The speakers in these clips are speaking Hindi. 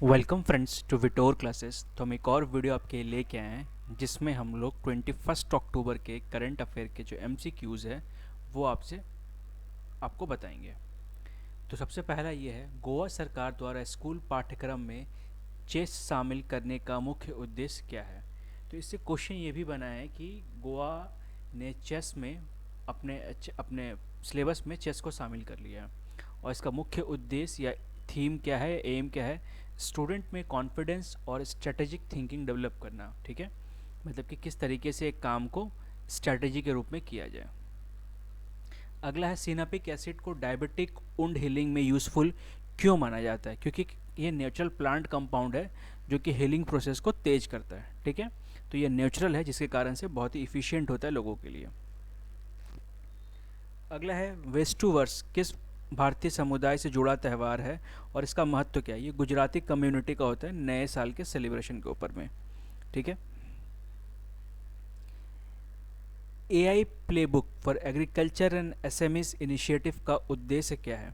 वेलकम फ्रेंड्स टू विटोर क्लासेस। तो हम एक और वीडियो आपके लिए लेके आए हैं जिसमें हम लोग 21 अक्टूबर के करंट अफेयर के जो MCQs है वो आपको बताएंगे। तो सबसे पहला ये है, गोवा सरकार द्वारा स्कूल पाठ्यक्रम में चेस शामिल करने का मुख्य उद्देश्य क्या है। तो इससे क्वेश्चन ये भी बना है कि गोवा ने चेस में अपने अपने सिलेबस में चेस को शामिल कर लिया है और इसका मुख्य उद्देश्य या थीम क्या है, एम क्या है, स्टूडेंट में कॉन्फिडेंस और स्ट्रेटेजिक थिंकिंग डेवलप करना। ठीक है, मतलब कि किस तरीके से एक काम को स्ट्रेटेजी के रूप में किया जाए। अगला है, सिनापिक एसिड को डायबिटिक वुंड हीलिंग में यूज़फुल क्यों माना जाता है। क्योंकि ये नेचुरल प्लांट कंपाउंड है जो कि हीलिंग प्रोसेस को तेज करता है। ठीक है, तो ये नेचुरल है जिसके कारण से बहुत ही इफ़िशियंट होता है लोगों के लिए। अगला है, वेस्टुवर्स किस भारतीय समुदाय से जुड़ा त्यौहार है और इसका महत्व क्या है। ये गुजराती कम्युनिटी का होता है नए साल के सेलिब्रेशन के ऊपर में। ठीक है, AI playbook for agriculture and SMEs initiative का उद्देश्य क्या है।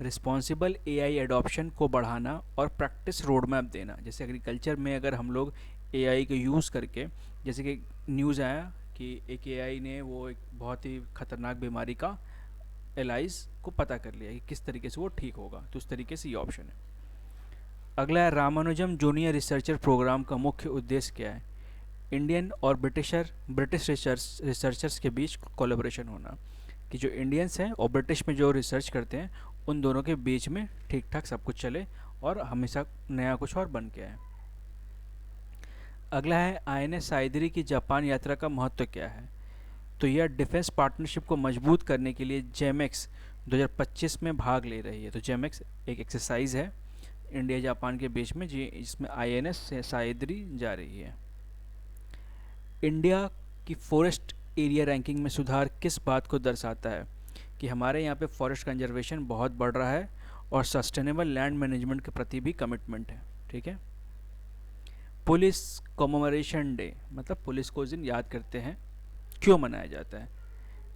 रिस्पॉन्सिबल AI एडॉप्शन को बढ़ाना और प्रैक्टिस रोड मैप देना। जैसे एग्रीकल्चर में अगर हम लोग AI को यूज़ करके, जैसे कि न्यूज़ आया कि एक AI ने वो एक बहुत ही खतरनाक बीमारी का एलाइज को पता कर लिया कि किस तरीके से वो ठीक होगा, तो उस तरीके से ये ऑप्शन है। अगला है, रामानुजम जूनियर रिसर्चर प्रोग्राम का मुख्य उद्देश्य क्या है। इंडियन और ब्रिटिश रिसर्चर्स के बीच कोलैबोरेशन होना, कि जो इंडियंस हैं और ब्रिटिश में जो रिसर्च करते हैं उन दोनों के बीच में ठीक ठाक सब कुछ चले और हमेशा नया कुछ और बन के आए। अगला है, INS साइदरी की जापान यात्रा का महत्व क्या है। तो यह डिफेंस पार्टनरशिप को मजबूत करने के लिए जेमेक्स 2025 में भाग ले रही है। तो जेमेक्स एक एक्सरसाइज है इंडिया जापान के बीच में जी, जिसमें INS साइदरी जा रही है। इंडिया की फॉरेस्ट एरिया रैंकिंग में सुधार किस बात को दर्शाता है, कि हमारे यहाँ पे फॉरेस्ट कंजर्वेशन बहुत बढ़ रहा है और सस्टेनेबल लैंड मैनेजमेंट के प्रति भी कमिटमेंट है। ठीक है, पुलिस कॉमेमोरेशन डे, मतलब पुलिस को उस दिन याद करते हैं, क्यों मनाया जाता है।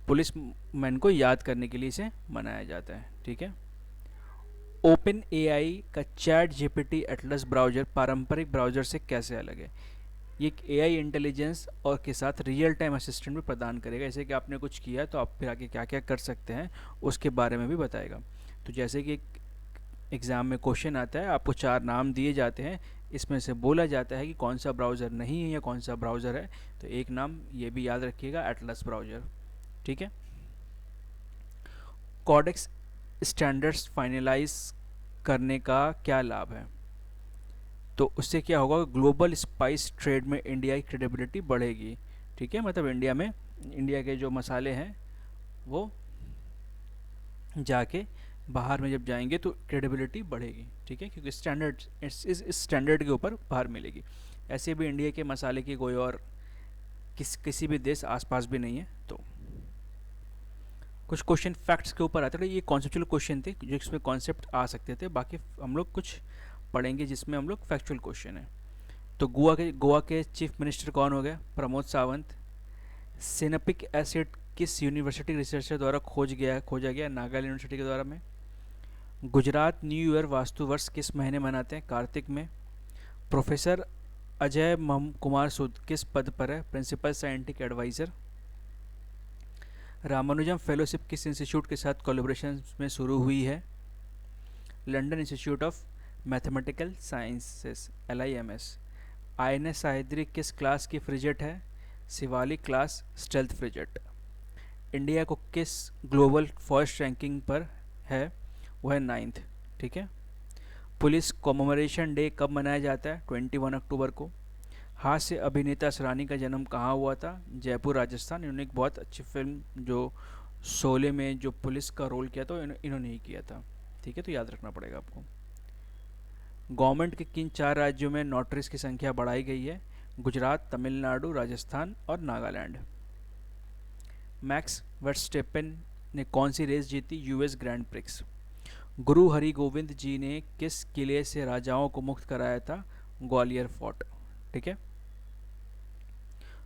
पुलिस मैन को याद करने के लिए इसे मनाया जाता है। ठीक है, ओपन AI का चैट GPT एटलस ब्राउज़र पारंपरिक ब्राउज़र से कैसे अलग है। ये एक AI इंटेलिजेंस और के साथ रियल टाइम असिस्टेंट भी प्रदान करेगा। जैसे कि आपने कुछ किया तो आप फिर आगे क्या क्या कर सकते हैं उसके बारे में भी बताएगा। तो जैसे कि एग्ज़ाम में क्वेश्चन आता है, आपको 4 नाम दिए जाते हैं, इसमें से बोला जाता है कि कौन सा ब्राउज़र नहीं है या कौन सा ब्राउज़र है। तो एक नाम ये भी याद रखिएगा, एटलस ब्राउज़र। ठीक है, कॉडेक्स स्टैंडर्ड्स फाइनलाइज करने का क्या लाभ है। तो उससे क्या होगा, ग्लोबल स्पाइस ट्रेड में इंडिया की क्रेडिबिलिटी बढ़ेगी। ठीक है, मतलब इंडिया के जो मसाले हैं वो जाके बाहर में जब जाएंगे तो क्रेडिबिलिटी बढ़ेगी। ठीक है, क्योंकि स्टैंडर्ड इस स्टैंडर्ड के ऊपर बाहर मिलेगी। ऐसे भी इंडिया के मसाले की कोई और किसी भी देश आसपास भी नहीं है। तो कुछ क्वेश्चन फैक्ट्स के ऊपर आते थे, ये कॉन्सेप्चुअल क्वेश्चन थे जो इसमें कॉन्सेप्ट आ सकते थे। बाकी हम लोग कुछ पढ़ेंगे जिसमें हम लोग फैक्चुअल क्वेश्चन है। तो गोवा के चीफ मिनिस्टर कौन हो गया, प्रमोद सावंत। सिनपिक एसिड किस यूनिवर्सिटी रिसर्चर द्वारा खोजा गया, नागालैंड यूनिवर्सिटी के द्वारा में। गुजरात न्यू ईयर वास्तु वर्ष किस महीने मनाते हैं, कार्तिक में। प्रोफेसर अजय कुमार सूद किस पद पर है, principal scientific adviser. Ramanujam fellowship किस इंस्टीट्यूट के साथ कोलैबोरेशन में शुरू हुई है, London institute of mathematical sciences LIMS। INS Sahyadri किस क्लास की फ्रिजेट है, Shivalik class stealth frigate. India को किस ग्लोबल फॉरेस्ट रैंकिंग पर है, वो है 9th। ठीक है, पुलिस कॉमेमोरेशन डे कब मनाया जाता है, 21 अक्टूबर को। हास्य अभिनेता असरानी का जन्म कहाँ हुआ था, जयपुर राजस्थान। इन्होंने एक बहुत अच्छी फिल्म जो शोले में जो पुलिस का रोल किया था इन्होंने ही किया था। ठीक है, तो याद रखना पड़ेगा आपको। गवर्नमेंट के किन 4 राज्यों में नोटरीज की संख्या बढ़ाई गई है, गुजरात, तमिलनाडु, राजस्थान और नागालैंड। मैक्स वर्स्टेपन ने कौन सी रेस जीती, US grand prix. Guru Hari Govind जी ने किस किले से राजाओं को मुक्त कराया था, ग्वालियर फोर्ट। ठीक है,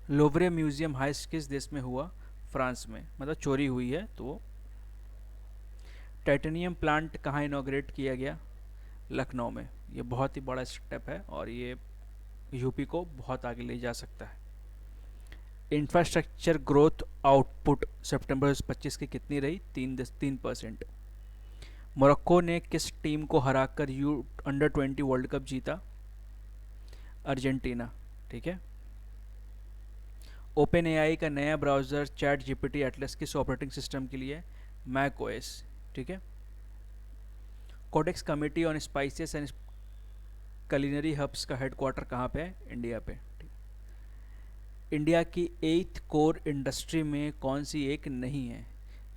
लोवरे म्यूजियम हाइस्ट किस देश में हुआ, फ्रांस में, मतलब चोरी हुई है तो। टाइटेनियम प्लांट कहाँ इनॉग्रेट किया गया, लखनऊ में। ये बहुत ही बड़ा स्टेप है और ये यूपी को बहुत आगे ले जा सकता है। इंफ्रास्ट्रक्चर ग्रोथ आउटपुट सितंबर 25 की कितनी रही? 3%। मोरक्को ने किस टीम को हराकर अंडर 20 वर्ल्ड कप जीता? अर्जेंटीना। ठीक है। ओपन एआई का नया ब्राउज़र चैट जीपीटी एटलस किस ऑपरेटिंग सिस्टम के लिए? Mac OS. ठीक है। Codex committee on spices and culinary herbs का हेडक्वार्टर कहाँ पे है? इंडिया पे। इंडिया की 8th कोर इंडस्ट्री में कौन सी एक नहीं है?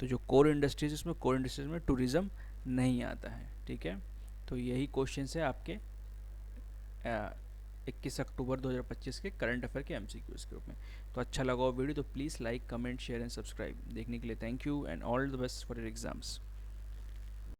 तो जो कोर इंडस्ट्रीज, उसमें कोर इंडस्ट्रीज में टूरिज्म नहीं आता है। ठीक है। तो यही क्वेश्चन है आपके 21 अक्टूबर 2025 के करंट अफेयर के एमसीक्यूज के रूप में। तो अच्छा लगा वो वीडियो तो please like, comment, share and subscribe. देखने के लिए thank you and all the best for your exams.